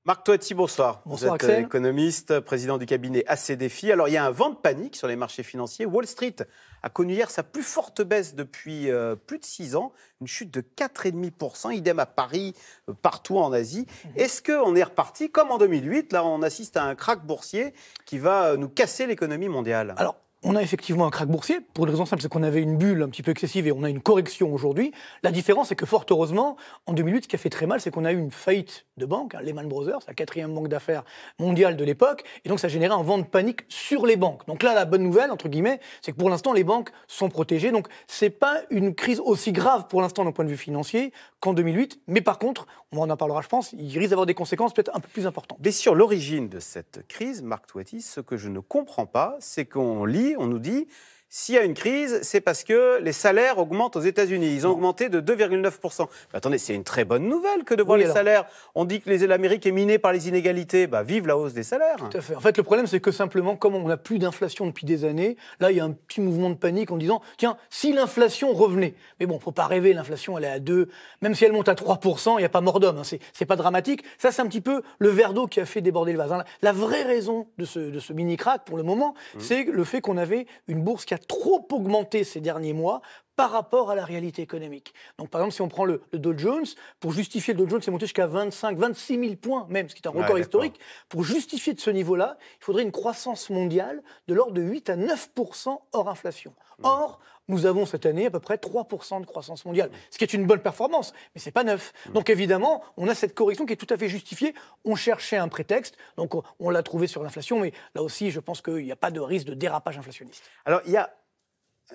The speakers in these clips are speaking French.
Marc Toiti, bonsoir. Bonsoir, Vous êtes Axel. économiste, président du cabinet AC-Défi. Alors, il y a un vent de panique sur les marchés financiers. Wall Street a connu hier sa plus forte baisse depuis plus de 6 ans, une chute de 4,5%, idem à Paris, partout en Asie. Est-ce qu'on est reparti comme en 2008 ? Là, on assiste à un krach boursier qui va nous casser l'économie mondiale. Alors, on a effectivement un krach boursier. Pour une raison simple, c'est qu'on avait une bulle un petit peu excessive et on a une correction aujourd'hui. La différence, c'est que fort heureusement, en 2008, ce qui a fait très mal, c'est qu'on a eu une faillite de banque, Lehman Brothers, la 4e banque d'affaires mondiale de l'époque. Et donc, ça a généré un vent de panique sur les banques. Donc là, la bonne nouvelle, entre guillemets, c'est que pour l'instant, les banques sont protégées. Donc, c'est pas une crise aussi grave pour l'instant d'un point de vue financier qu'en 2008. Mais par contre, on en parlera, je pense, il risque d'avoir des conséquences peut-être un peu plus importantes. Mais sur l'origine de cette crise, Marc Toiti, ce que je ne comprends pas, c'est qu'on nous dit, s'il y a une crise, c'est parce que les salaires augmentent aux États-Unis. Ils ont augmenté de 2,9%. Mais attendez, c'est une très bonne nouvelle que de voir les salaires. On dit que l'Amérique est minée par les inégalités. Vive la hausse des salaires. Tout à fait. En fait, le problème, c'est que simplement, comme on n'a plus d'inflation depuis des années, là, il y a un petit mouvement de panique en disant, tiens, si l'inflation revenait. Mais bon, il ne faut pas rêver, l'inflation, elle est à 2. Même si elle monte à 3%, il n'y a pas mort d'homme. C'est pas dramatique. Ça, c'est un petit peu le verre d'eau qui a fait déborder le vase. La vraie raison de ce mini-crack, pour le moment, c'est le fait qu'on avait une bourse qui a trop augmenté ces derniers mois par rapport à la réalité économique. Donc, par exemple, si on prend le Dow Jones, pour justifier le Dow Jones, c'est monté jusqu'à 26 000 points même, ce qui est un record historique. Pour justifier de ce niveau-là, il faudrait une croissance mondiale de l'ordre de 8 à 9% hors inflation. Or, nous avons cette année à peu près 3% de croissance mondiale, ce qui est une bonne performance, mais c'est pas neuf. Donc évidemment, on a cette correction qui est tout à fait justifiée. On cherchait un prétexte, donc on l'a trouvé sur l'inflation, mais là aussi, je pense qu'il n'y a pas de risque de dérapage inflationniste. Alors, il y a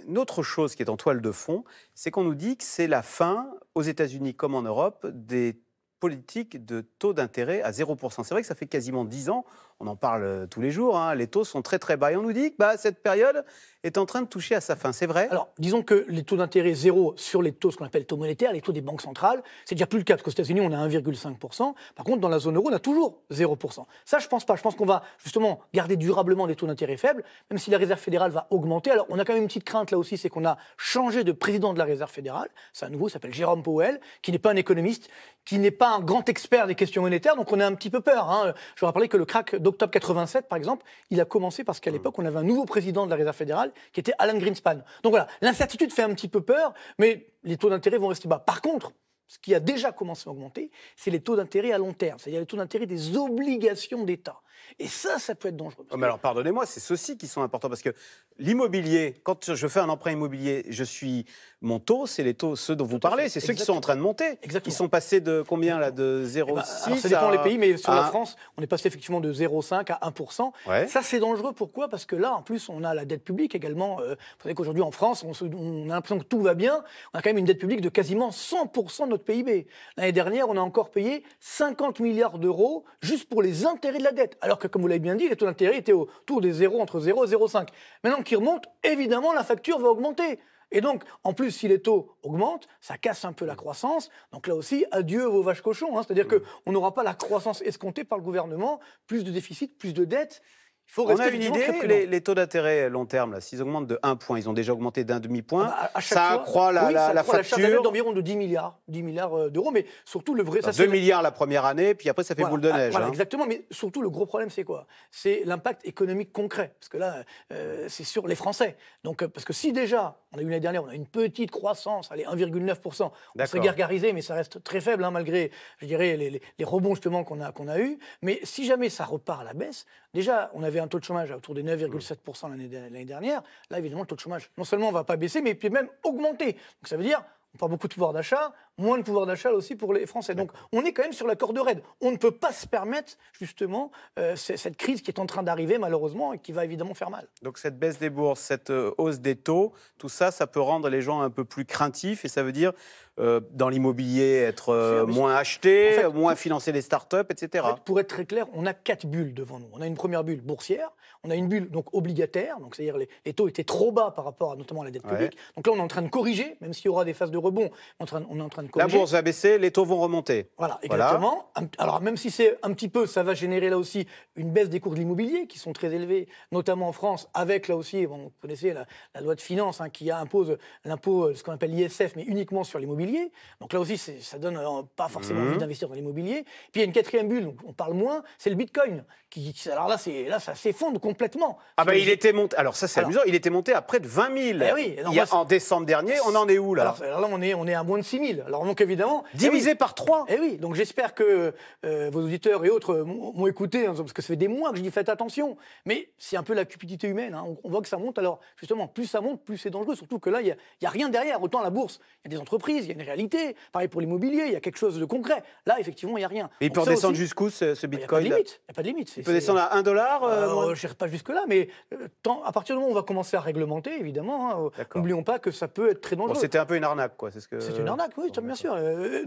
une autre chose qui est en toile de fond, c'est qu'on nous dit que c'est la fin, aux États-Unis comme en Europe, des politiques de taux d'intérêt à 0%. C'est vrai que ça fait quasiment 10 ans, on en parle tous les jours, les taux sont très très bas. Et on nous dit que cette période est en train de toucher à sa fin, c'est vrai ? Alors, disons que les taux d'intérêt zéro sur les taux, ce qu'on appelle taux monétaires, les taux des banques centrales, c'est déjà plus le cas, parce qu'aux États-Unis, on a 1,5%. Par contre, dans la zone euro, on a toujours 0%. Ça, je pense pas. Je pense qu'on va justement garder durablement des taux d'intérêt faibles, même si la Réserve fédérale va augmenter. Alors, on a quand même une petite crainte là aussi, c'est qu'on a changé de président de la Réserve fédérale. C'est un nouveau, il s'appelle Jérôme Powell, qui n'est pas un économiste, qui n'est pas un grand expert des questions monétaires, donc on a un petit peu peur. Je vous rappelle que le krach d'octobre 87, par exemple, il a commencé parce qu'à l'époque, on avait un nouveau président de la Réserve fédérale, qui était Alan Greenspan. Donc voilà, l'incertitude fait un petit peu peur, mais les taux d'intérêt vont rester bas. Par contre, ce qui a déjà commencé à augmenter, c'est les taux d'intérêt à long terme, c'est-à-dire les taux d'intérêt des obligations d'État. Et ça peut être dangereux. Mais alors, pardonnez-moi, c'est ceux-ci qui sont importants, parce que l'immobilier, quand je fais un emprunt immobilier, mon taux, c'est les taux, ceux dont vous parlez, c'est ceux qui sont en train de monter. Exactement. Ils sont passés de combien, là, de 0,6 ça dépend des pays, mais sur la France, on est passé effectivement de 0,5 à 1%. Ouais. Ça, c'est dangereux. Pourquoi ? Parce que là, en plus, on a la dette publique également. Vous savez qu'aujourd'hui, en France, on a l'impression que tout va bien. On a quand même une dette publique de quasiment 100% de notre PIB. L'année dernière, on a encore payé 50 milliards d'euros juste pour les intérêts de la dette. Alors que, comme vous l'avez bien dit, les taux d'intérêt étaient autour des 0, entre 0 et 0,5. Maintenant qu'ils remontent, évidemment, la facture va augmenter. Et donc, en plus, si les taux augmentent, ça casse un peu la croissance. Donc là aussi, adieu vos vaches cochons. C'est-à-dire qu'on n'aura pas la croissance escomptée par le gouvernement, plus de déficit, plus de dettes. On a une idée, les taux d'intérêt long terme, s'ils augmentent de 1 point, ils ont déjà augmenté d'1 demi-point, ça accroît la facture d'environ de 10 milliards d'euros, mais surtout le vrai... 2 milliards la première année, puis après ça fait boule de neige. Voilà, exactement, mais surtout le gros problème c'est quoi ? C'est l'impact économique concret, parce que là, c'est sur les Français. Donc, parce que si déjà, on a eu l'année dernière, on a une petite croissance, allez, 1,9%, on s'est gargarisé, mais ça reste très faible, malgré, je dirais, les rebonds justement qu'on a eu. Mais si jamais ça repart à la baisse, déjà, on avait un taux de chômage autour des 9,7% l'année dernière. Là, évidemment, le taux de chômage, non seulement ne va pas baisser, mais puis même augmenter. Donc ça veut dire, on parle beaucoup de pouvoir d'achat, moins de pouvoir d'achat aussi pour les Français. Donc on est quand même sur la corde raide. On ne peut pas se permettre, justement, cette crise qui est en train d'arriver, malheureusement, et qui va évidemment faire mal. Donc cette baisse des bourses, cette hausse des taux, tout ça, ça peut rendre les gens un peu plus craintifs, et ça veut dire, dans l'immobilier, être moins acheté, moins financer les startups, etc. En fait, pour être très clair, on a 4 bulles devant nous. On a une première bulle boursière, on a une bulle donc obligataire, donc c'est-à-dire les taux étaient trop bas par rapport notamment à la dette publique. Donc là, on est en train de corriger, même s'il y aura des phases de rebond, on est en train de corriger. La bourse va baisser, les taux vont remonter. Voilà, exactement. Voilà. Alors même si c'est un petit peu, ça va générer là aussi une baisse des cours de l'immobilier qui sont très élevés, notamment en France, avec là aussi, bon, vous connaissez la loi de finances qui impose l'impôt, ce qu'on appelle l'ISF, mais uniquement sur l'immobilier. Donc là aussi, ça donne pas forcément envie d'investir dans l'immobilier. Puis il y a une quatrième bulle, donc on parle moins, c'est le Bitcoin. Alors là, ça s'effondre complètement. Ah ben il était monté, alors ça c'est amusant, il était monté à près de 20 000. Oui, en décembre dernier, on en est où là? Alors là, on est à moins de 6 000. Alors donc évidemment... Divisé par 3. Eh oui, donc j'espère que vos auditeurs et autres m'ont écouté, parce que ça fait des mois que je dis faites attention. Mais c'est un peu la cupidité humaine. On voit que ça monte, alors justement, plus ça monte, plus c'est dangereux. Surtout que là, il n'y a rien derrière. Autant la bourse, il y a des entreprises, il y a une réalité. Pareil pour l'immobilier, il y a quelque chose de concret. Là, effectivement, il n'y a rien. Et il peut redescendre jusqu'où ce Bitcoin? Il n'y a pas de limite. Il peut descendre à 1 dollar je n'irai pas jusque-là, mais à partir du moment où on va commencer à réglementer, évidemment, n'oublions pas que ça peut être très dangereux. Bon, c'était un peu une arnaque, quoi. C'est une arnaque, oui, bien sûr.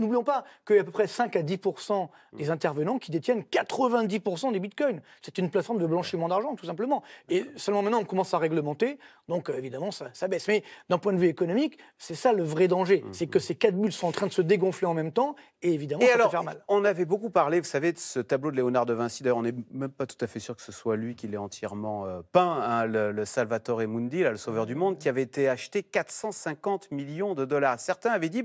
N'oublions pas qu'il y a à peu près 5 à 10% des intervenants qui détiennent 90% des bitcoins. C'est une plateforme de blanchiment d'argent, tout simplement. Et seulement maintenant, on commence à réglementer, donc évidemment, ça baisse. Mais d'un point de vue économique, c'est ça le vrai danger. C'est que ces 4 bulles sont en train de se dégonfler en même temps, et évidemment, ça peut faire mal. On avait beaucoup parlé, vous savez, de ce tableau de Léonard de Vinci. D'ailleurs, on n'est même pas tout à fait sûr que ce soit lui qui l'ait entièrement peint, le Salvatore Mundi, le sauveur du monde, qui avait été acheté 450 millions de dollars. Certains avaient dit,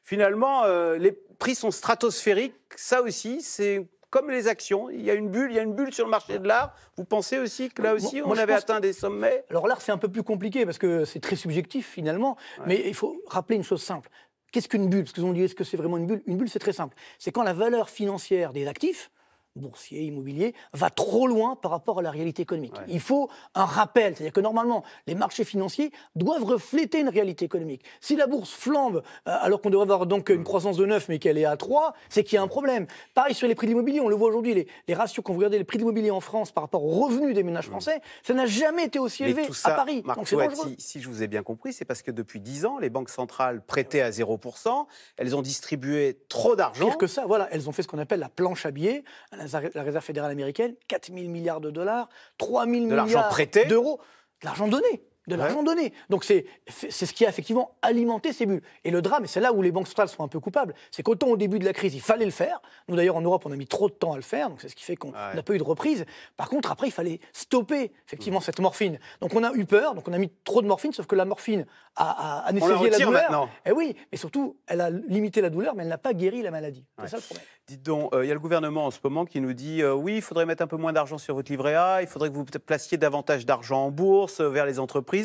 finalement, les prix sont stratosphériques. Ça aussi, c'est comme les actions. Il y a une bulle sur le marché de l'art. Vous pensez aussi que là aussi, on avait atteint des sommets? Alors l'art, c'est un peu plus compliqué parce que c'est très subjectif finalement. Mais il faut rappeler une chose simple. Qu'est-ce qu'une bulle? Parce qu'ils ont dit, est-ce que c'est vraiment une bulle? Une bulle, c'est très simple. C'est quand la valeur financière des actifs, boursier, immobilier, va trop loin par rapport à la réalité économique. Il faut un rappel, c'est-à-dire que normalement, les marchés financiers doivent refléter une réalité économique. Si la bourse flambe, alors qu'on devrait avoir donc une croissance de 9, mais qu'elle est à 3, c'est qu'il y a un problème. Pareil sur les prix de l'immobilier, on le voit aujourd'hui, les ratios, quand vous regardez les prix de l'immobilier en France par rapport aux revenus des ménages français, ça n'a jamais été aussi élevé à Paris. Marc Donc c'est dangereux. Si je vous ai bien compris, c'est parce que depuis 10 ans, les banques centrales prêtaient à 0%, elles ont distribué trop d'argent. Pire que ça, voilà, elles ont fait ce qu'on appelle la planche à billets, la Réserve fédérale américaine, 4 000 milliards de dollars, 3 000 milliards d'euros, de l'argent donné. De l'argent donné. Donc c'est ce qui a effectivement alimenté ces bulles. Et le drame, et c'est là où les banques centrales sont un peu coupables, c'est qu'autant au début de la crise, il fallait le faire. Nous d'ailleurs en Europe, on a mis trop de temps à le faire, donc c'est ce qui fait qu'on n'a pas eu de reprise. Par contre, après, il fallait stopper effectivement cette morphine. Donc on a eu peur, donc on a mis trop de morphine, sauf que la morphine a anesthésié la douleur. Maintenant. Et oui, mais surtout, elle a limité la douleur, mais elle n'a pas guéri la maladie. C'est ça le problème. Dites donc, il y a le gouvernement en ce moment qui nous dit oui, il faudrait mettre un peu moins d'argent sur votre livret A, il faudrait que vous placiez davantage d'argent en bourse, vers les entreprises.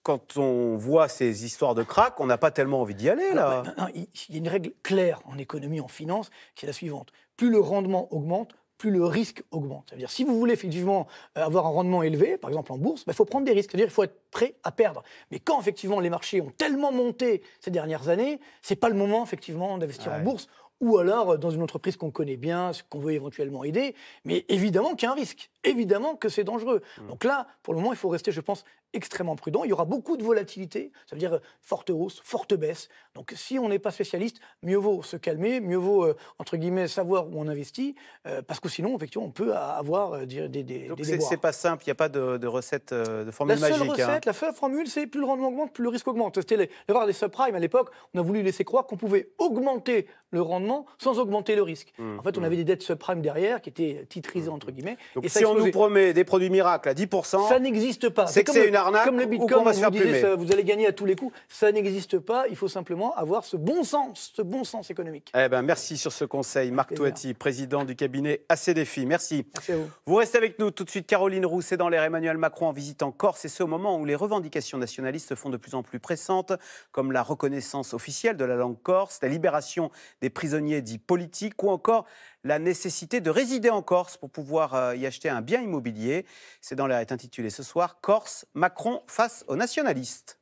Quand on voit ces histoires de crack, on n'a pas tellement envie d'y aller, là. Non, il y a une règle claire en économie, en finance, qui est la suivante. Plus le rendement augmente, plus le risque augmente. Ça veut dire, si vous voulez effectivement avoir un rendement élevé, par exemple en bourse, il faut prendre des risques. C'est-à-dire qu'il faut être prêt à perdre. Mais quand effectivement les marchés ont tellement monté ces dernières années, c'est pas le moment effectivement d'investir en bourse, ou alors dans une entreprise qu'on connaît bien, qu'on veut éventuellement aider. Mais évidemment qu'il y a un risque. Évidemment que c'est dangereux. Donc là, pour le moment, il faut rester, je pense, extrêmement prudent. Il y aura beaucoup de volatilité, ça veut dire forte hausse, forte baisse. Donc si on n'est pas spécialiste, mieux vaut se calmer, mieux vaut, entre guillemets, savoir où on investit, parce que sinon, effectivement, on peut avoir des Donc déboires. c'est pas simple, il n'y a pas de recette, de formule magique. La seule formule, c'est plus le rendement augmente, plus le risque augmente. C'était l'erreur des subprimes à l'époque. On a voulu laisser croire qu'on pouvait augmenter le rendement sans augmenter le risque. En fait, on avait des dettes subprimes derrière qui étaient titrisées, entre guillemets. Donc si on nous promet des produits miracles à 10%, ça n'existe pas. C'est que c'est une arnaque, comme le Bitcoin, on va se faire plumer. Vous allez gagner à tous les coups. Ça n'existe pas. Il faut simplement avoir ce bon sens économique. Merci sur ce conseil. Marc Touati, président du cabinet ACDFI. Merci. Merci à vous. Vous restez avec nous tout de suite. Caroline Roux, c'est dans l'air. Emmanuel Macron en visite en Corse. Et c'est au moment où les revendications nationalistes se font de plus en plus pressantes, comme la reconnaissance officielle de la langue corse, la libération des prisonniers dits politiques ou encore la nécessité de résider en Corse pour pouvoir y acheter un bien immobilier. C'est dans l'air est intitulé ce soir « Corse, Macron face aux nationalistes ».